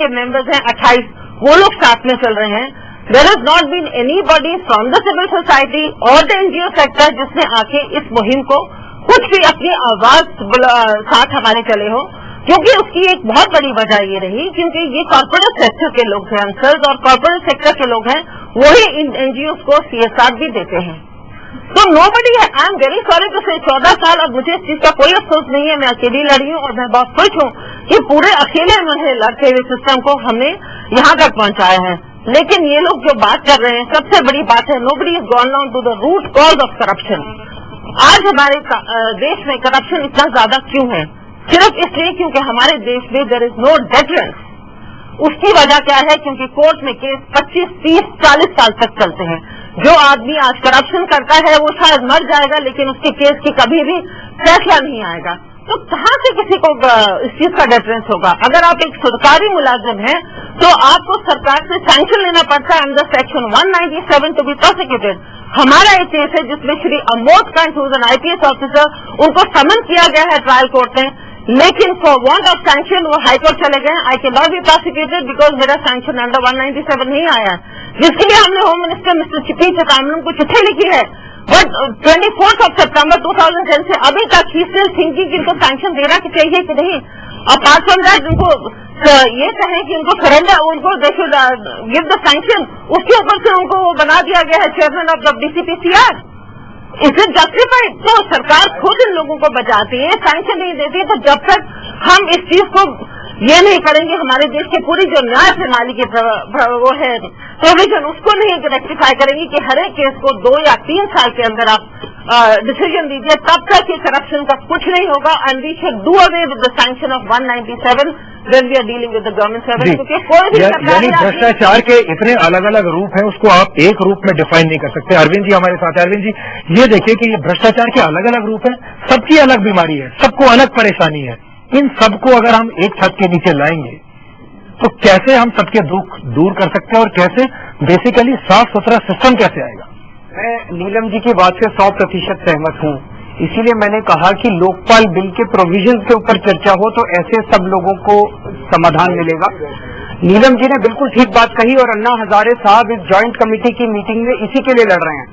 के मेंबर्स हैं 28, वो लोग साथ में चल रहे हैं। There has not been anybody from the civil society और द एनजीओ सेक्टर जिसने आके इस मुहिम को कुछ भी अपनी आवाज साथ हमारे चले हो, क्योंकि उसकी एक बहुत बड़ी वजह ये रही क्योंकि ये कॉर्पोरेट सेक्टर के लोग हैं अंसर्स, और कॉर्पोरेट सेक्टर के लोग हैं वही इन एनजीओ को CSR भी देते हैं। तो नोबडी है, I am very sorry to say 14 साल, और मुझे इस चीज का कोई अफसोस नहीं है। मैं अकेली लड़ी हूँ और मैं बहुत खुश हूँ कि पूरे अकेले मुझे लड़ते हुए सिस्टम को हमने यहाँ तक पहुंचाया है। लेकिन ये लोग जो बात कर रहे हैं, सबसे बड़ी बात है, nobody is gone down to the root cause of corruption. आज हमारे देश में करप्शन इतना ज्यादा क्यों है? सिर्फ इसलिए क्योंकि हमारे देश में देयर इज नो डेटरेंस। उसकी वजह क्या है? क्योंकि कोर्ट में केस 25, 30, 40 साल तक चलते हैं। जो आदमी आज करप्शन करता है वो शायद मर जाएगा, लेकिन उसके केस की कभी भी फैसला नहीं आएगा। तो कहाँ से किसी को इस चीज का डेफरेंस होगा? अगर आप एक सरकारी मुलाजिम हैं तो आपको सरकार से सैंक्शन लेना पड़ता है under section 197 to be prosecuted. हमारा एक केस है जिसमें Shri Amod Kant who is an IPS officer, उनको समन किया गया है ट्रायल कोर्ट में, लेकिन फॉर वांट ऑफ सैंक्शन वो हाईकोर्ट चले गए। I can not be prosecuted because मेरा सैंक्शन अंडर 197 नहीं आया, जिसके लिए हमने home minister mister P Chidambaram को चिट्ठी लिखी है। बट 24 सितंबर 2010 से अभी तक ही स्टिल थिंकिंग इनको सैंक्शन देना चाहिए कि नहीं। अपार्ट फ्रॉम दैट उनको ये कहें कि उनको सरेंडर, उनको they should give the sanction, उसके ऊपर से उनको वो बना दिया गया है चेयरमैन ऑफ द DCPCR। इसे जस्टिफाइड तो सरकार खुद इन लोगों को बचाती है, सैंक्शन नहीं देती। तो जब तक हम इस चीज को ये नहीं करेंगे, हमारे देश की पूरी जो न्याय प्रणाली की वो है प्रोविजन, उसको नहीं रेक्टिफाई करेंगे कि हर एक केस को 2 या 3 साल के अंदर आप डिसीजन दीजिए, तब तक ये करप्शन का कुछ नहीं होगा। And we should do away with the sanction of 197 when we are dealing with the government service. क्योंकि कोई भी यानी भ्रष्टाचार के इतने अलग अलग रूप हैं, उसको आप एक रूप में डिफाइन नहीं कर सकते। अरविंद जी हमारे साथ है। अरविंद जी, ये देखिए कि ये भ्रष्टाचार के अलग अलग रूप हैं, सबकी अलग बीमारी है, सबको अलग परेशानी है। इन सबको अगर हम एक छत के नीचे लाएंगे तो कैसे हम सबके दुख दूर कर सकते हैं और कैसे बेसिकली साफ सुथरा सिस्टम कैसे आएगा? मैं नीलम जी की बात से 100% सहमत हूँ। इसीलिए मैंने कहा कि लोकपाल बिल के प्रोविजन के ऊपर चर्चा हो तो ऐसे सब लोगों को समाधान मिलेगा। नीलम जी ने बिल्कुल ठीक बात कही और अन्ना हजारे साहब इस ज्वाइंट कमेटी की मीटिंग में इसी के लिए लड़ रहे हैं।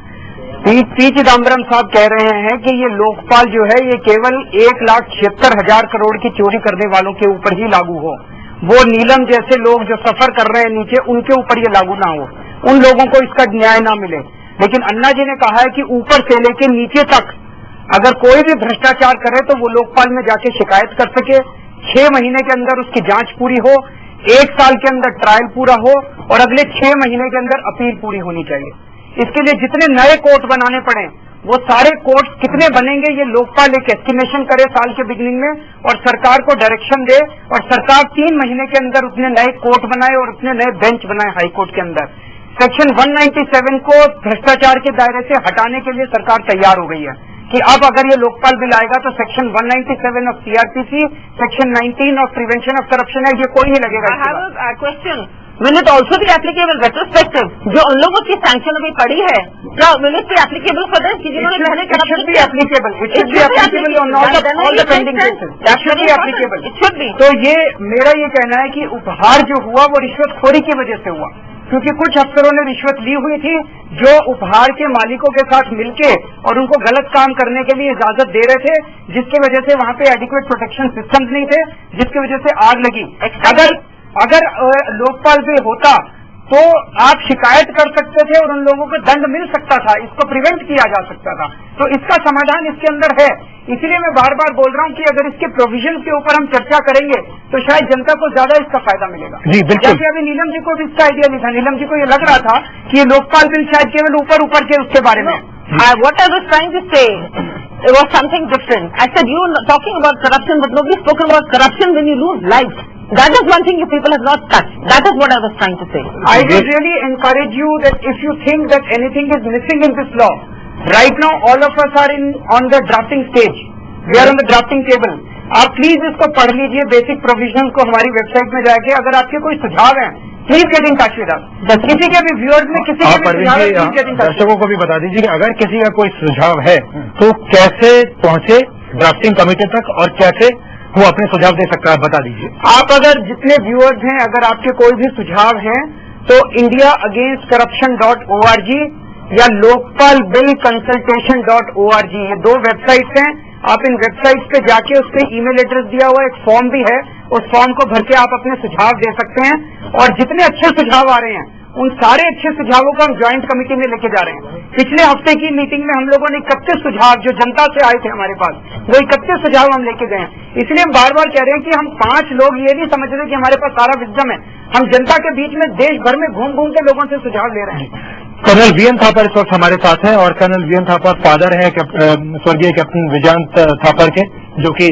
पी चिदम्बरम साहब कह रहे हैं कि ये लोकपाल जो है ये केवल 1,76,000 करोड़ की चोरी करने वालों के ऊपर ही लागू हो। वो नीलम जैसे लोग जो सफर कर रहे हैं नीचे, उनके ऊपर ये लागू ना हो, उन लोगों को इसका न्याय ना मिले। लेकिन अन्ना जी ने कहा है कि ऊपर से लेके नीचे तक अगर कोई भी भ्रष्टाचार करे तो वो लोकपाल में जाके शिकायत कर सके, 6 महीने के अंदर उसकी जांच पूरी हो, 1 साल के अंदर ट्रायल पूरा हो और अगले 6 महीने के अंदर अपील पूरी होनी चाहिए। इसके लिए जितने नए कोर्ट बनाने पड़े वो सारे कोर्ट कितने बनेंगे ये लोकपाल एक एस्टिमेशन करे साल के बिगिनिंग में और सरकार को डायरेक्शन दे और सरकार 3 महीने के अंदर उतने नए कोर्ट बनाए और उतने नए बेंच बनाए हाई कोर्ट के अंदर। सेक्शन 197 को भ्रष्टाचार के दायरे से हटाने के लिए सरकार तैयार हो गई है कि अब अगर ये लोकपाल बिल आएगा तो section 197 of CRPC, section 19 of prevention of corruption act, ये कोई नहीं लगेगा। Question, will it also be applicable retrospective? जो उन लोगों की सैंक्शन अभी पड़ी है, will it be applicable for them कि जिन्होंने पहले करप्शन भी applicable, it should be applicable on all the pending cases, that should be applicable. It should be. तो ये मेरा ये कहना है कि उपहार जो हुआ वो रिश्वतखोरी की वजह से हुआ, क्योंकि कुछ अफसरों ने रिश्वत ली हुई थी जो उपहार के मालिकों के साथ मिलके और उनको गलत काम करने के लिए इजाजत दे रहे थे, जिसकी वजह से वहां पे एडिक्वेट प्रोटेक्शन सिस्टम नहीं थे, जिसकी वजह से आग लगी। अगर लोकपाल बिल होता तो आप शिकायत कर सकते थे और उन लोगों को दंड मिल सकता था, इसको प्रिवेंट किया जा सकता था। तो इसका समाधान इसके अंदर है। इसीलिए मैं बार बार बोल रहा हूँ कि अगर इसके प्रोविजन के ऊपर हम चर्चा करेंगे तो शायद जनता को ज्यादा इसका फायदा मिलेगा। जी बिल्कुल। जैसे अभी नीलम जी को भी इसका आइडिया नहीं था, नीलम जी को ये लग रहा था कि ये लोकपाल बिल शायद केवल ऊपर के उसके बारे में। What I was trying to say it was something different. I said you talking about corruption, but nobody spoken about corruption when you lose life. That is one thing you people have not touched. That is what I was trying to say. I would really encourage you that if you think that anything is missing in this law, right now all of us are on the drafting stage. We are on the drafting table. आप please इसको पढ़ लीजिए, basic provision को हमारी website में जाके। अगर आपके कोई सुझाव है please get in touch with us. किसी के भी व्यूअर्स में किसी के भी दर्शकों को भी बता दीजिए कि अगर किसी का कोई सुझाव है तो कैसे पहुंचे ड्राफ्टिंग कमेटी तक और कैसे वो अपने सुझाव दे सकता है, बता दीजिए। आप अगर जितने व्यूअर्स हैं, अगर आपके कोई भी सुझाव हैं तो indiaagainstcorruption.org या lokpalbillconsultation.org, ये 2 वेबसाइट्स हैं। आप इन वेबसाइट्स पे जाके उस पे ईमेल एड्रेस दिया हुआ एक फॉर्म भी है, उस फॉर्म को भर के आप अपने सुझाव दे सकते हैं। और जितने अच्छे सुझाव आ रहे हैं उन सारे अच्छे सुझावों को हम ज्वाइंट कमेटी में लेके जा रहे हैं। पिछले हफ्ते की मीटिंग में हम लोगों ने 31 सुझाव जो जनता से आए थे हमारे पास, वो 31 सुझाव हम लेके गए हैं। इसलिए हम बार बार कह रहे हैं कि हम 5 लोग ये नहीं समझ रहे कि हमारे पास सारा विजडम है। हम जनता के बीच में देश भर में घूम घूम के लोगों से सुझाव ले रहे हैं। कर्नल वीएन थापर इस वक्त हमारे साथ हैं और कर्नल वीएन थापर फादर हैं स्वर्गीय कैप्टन विजयंत थापर के, जो कि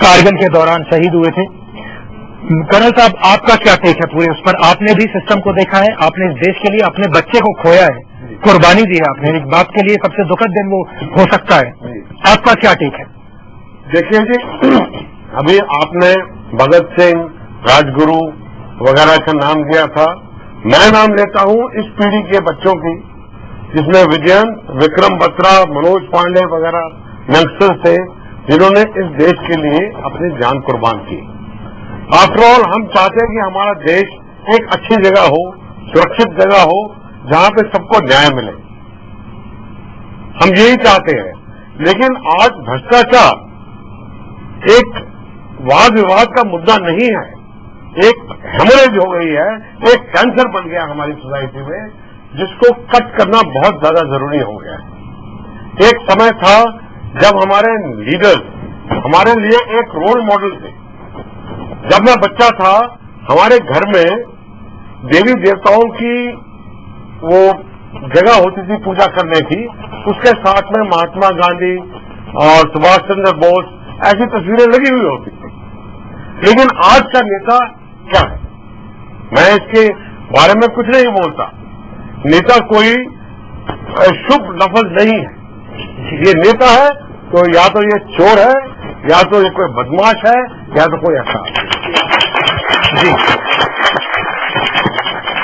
कारगिल के दौरान शहीद हुए थे। कर्नल साहब, आपका क्या टेक है पूरे उस पर? आपने भी सिस्टम को देखा है, आपने इस देश के लिए अपने बच्चे को खोया है, कुर्बानी दी है आपने। एक बाप के लिए सबसे दुखद दिन वो हो सकता है, आपका क्या टेक है? देखिए जी, अभी आपने भगत सिंह, राजगुरु वगैरह का नाम दिया था। मैं नाम लेता हूं इस पीढ़ी के बच्चों की, जिसमें विजयंत, विक्रम बत्रा, मनोज पांडे वगैरह यंगस्टर्स थे, जिन्होंने इस देश के लिए अपनी जान कुर्बान की। आफ्टर ऑल हम चाहते हैं कि हमारा देश एक अच्छी जगह हो, सुरक्षित जगह हो, जहां पे सबको न्याय मिले। हम यही चाहते हैं। लेकिन आज भ्रष्टाचार एक वाद विवाद का मुद्दा नहीं है, एक हेमरेज हो गई है, एक कैंसर बन गया हमारी सोसाइटी में, जिसको कट करना बहुत ज्यादा जरूरी हो गया है। एक समय था जब हमारे लीडर्स हमारे लिए एक रोल मॉडल थे। जब मैं बच्चा था, हमारे घर में देवी देवताओं की वो जगह होती थी पूजा करने की, उसके साथ में महात्मा गांधी और सुभाष चंद्र बोस ऐसी तस्वीरें लगी हुई होती थी। लेकिन आज का नेता क्या है? मैं इसके बारे में कुछ नहीं बोलता। नेता कोई शुभ लफ्ज नहीं है। ये नेता है तो या तो ये चोर है, या तो ये कोई बदमाश है, या तो कोई ऐसा। जी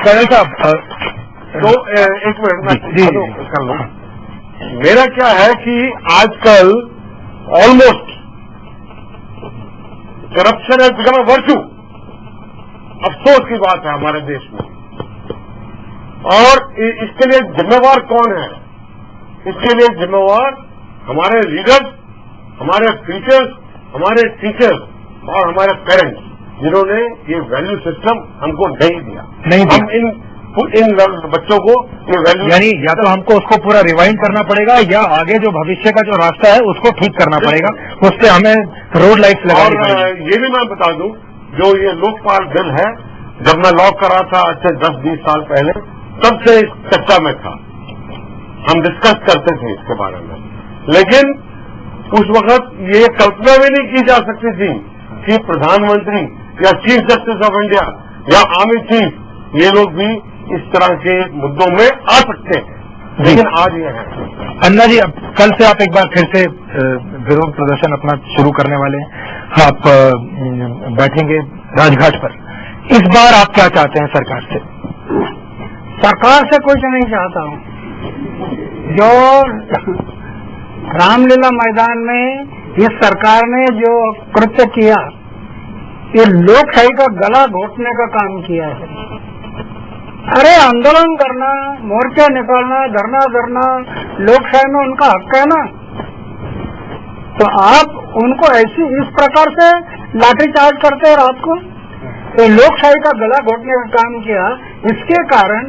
कर्नल साहब, तो एक मिनट में जी कर लो। मेरा क्या है कि आजकल almost corruption has become a virtue. अफसोस की बात है हमारे देश में। और इसके लिए जिम्मेवार कौन है? इसके लिए जिम्मेवार हमारे लीडर्स, हमारे टीचर्स, हमारे टीचर्स और हमारे पेरेंट्स, जिन्होंने ये वैल्यू सिस्टम हमको नहीं दिया। हम इन बच्चों को ये वैल्यू, यानी या तो हमको उसको पूरा रिवाइंड करना पड़ेगा, या आगे जो भविष्य का जो रास्ता है उसको ठीक करना पड़ेगा। उस पर हमें रोड लाइट्स लगानी पड़ेगी। ये भी मैं बता दूं, जो ये लोकपाल बिल है, जब मैं लॉ कर रहा था आज से 10-20 साल पहले, तब से चर्चा में था। हम डिस्कस करते थे इसके बारे में। लेकिन उस वक्त ये कल्पना भी नहीं की जा सकती थी कि प्रधानमंत्री या चीफ जस्टिस ऑफ इंडिया या आर्मी चीफ, ये लोग भी इस तरह के मुद्दों में आ सकते हैं। लेकिन आज ये है। अन्ना जी, अब कल से आप एक बार फिर से विरोध प्रदर्शन अपना शुरू करने वाले हैं। आप बैठेंगे राजघाट पर। इस बार आप क्या चाहते हैं सरकार से? सरकार से कुछ नहीं चाहता हूँ। जो रामलीला मैदान में इस सरकार ने जो कृत्य किया, ये लोकशाही का गला घोटने का काम किया है। अरे आंदोलन करना, मोर्चा निकालना, धरना धरना, लोकशाही में उनका हक है ना। तो आप उनको ऐसी इस प्रकार से लाठीचार्ज करते हैं रात को, तो लोकशाही का गला घोटने का काम किया। इसके कारण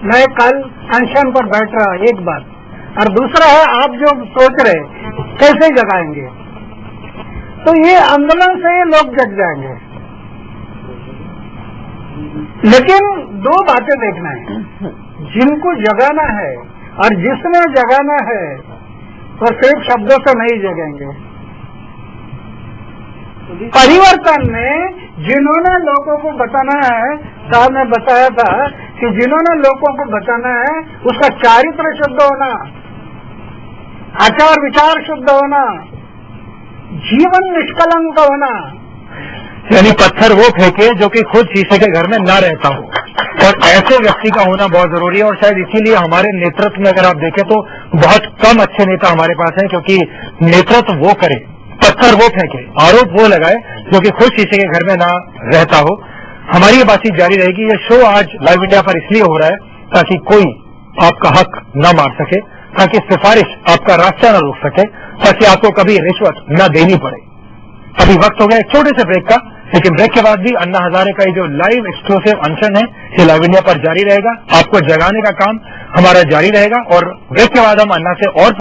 मैं कल अनशन पर बैठ रहा, एक बात। और दूसरा है, आप जो सोच रहे कैसे जगाएंगे, तो ये आंदोलन से ये लोग जग जाएंगे। लेकिन 2 बातें देखना है, जिनको जगाना है और जिसने जगाना है वो सिर्फ शब्दों से नहीं जगेंगे। परिवर्तन में जिन्होंने लोगों को बताना है, साहब ने बताया था कि जिन्होंने लोगों को बताना है उसका चारित्र शुद्ध होना, आचार विचार शुद्ध होना, जीवन निष्कलंक होना। यानी पत्थर वो फेंके जो कि खुद शीशे के घर में ना रहता हो, और ऐसे व्यक्ति का होना बहुत जरूरी है। और शायद इसीलिए हमारे नेतृत्व में अगर आप देखें तो बहुत कम अच्छे नेता हमारे पास हैं, क्योंकि नेतृत्व वो करे, पत्थर वो फेंके, आरोप वो लगाए, जो कि खुद किसी के घर में ना रहता हो। हमारी ये बातचीत जारी रहेगी। ये शो आज लाइव इंडिया पर इसलिए हो रहा है ताकि कोई आपका हक न मार सके, ताकि सिफारिश आपका रास्ता न रोक सके, ताकि आपको कभी रिश्वत न देनी पड़े। अभी वक्त हो गया एक छोटे से ब्रेक का, लेकिन ब्रेक के बाद भी अन्ना हजारे का ये जो लाइव एक्सक्लूसिव अनशन है ये लाइव इंडिया पर जारी रहेगा। आपको जगाने का काम हमारा जारी रहेगा और ब्रेक के बाद हम अन्ना से और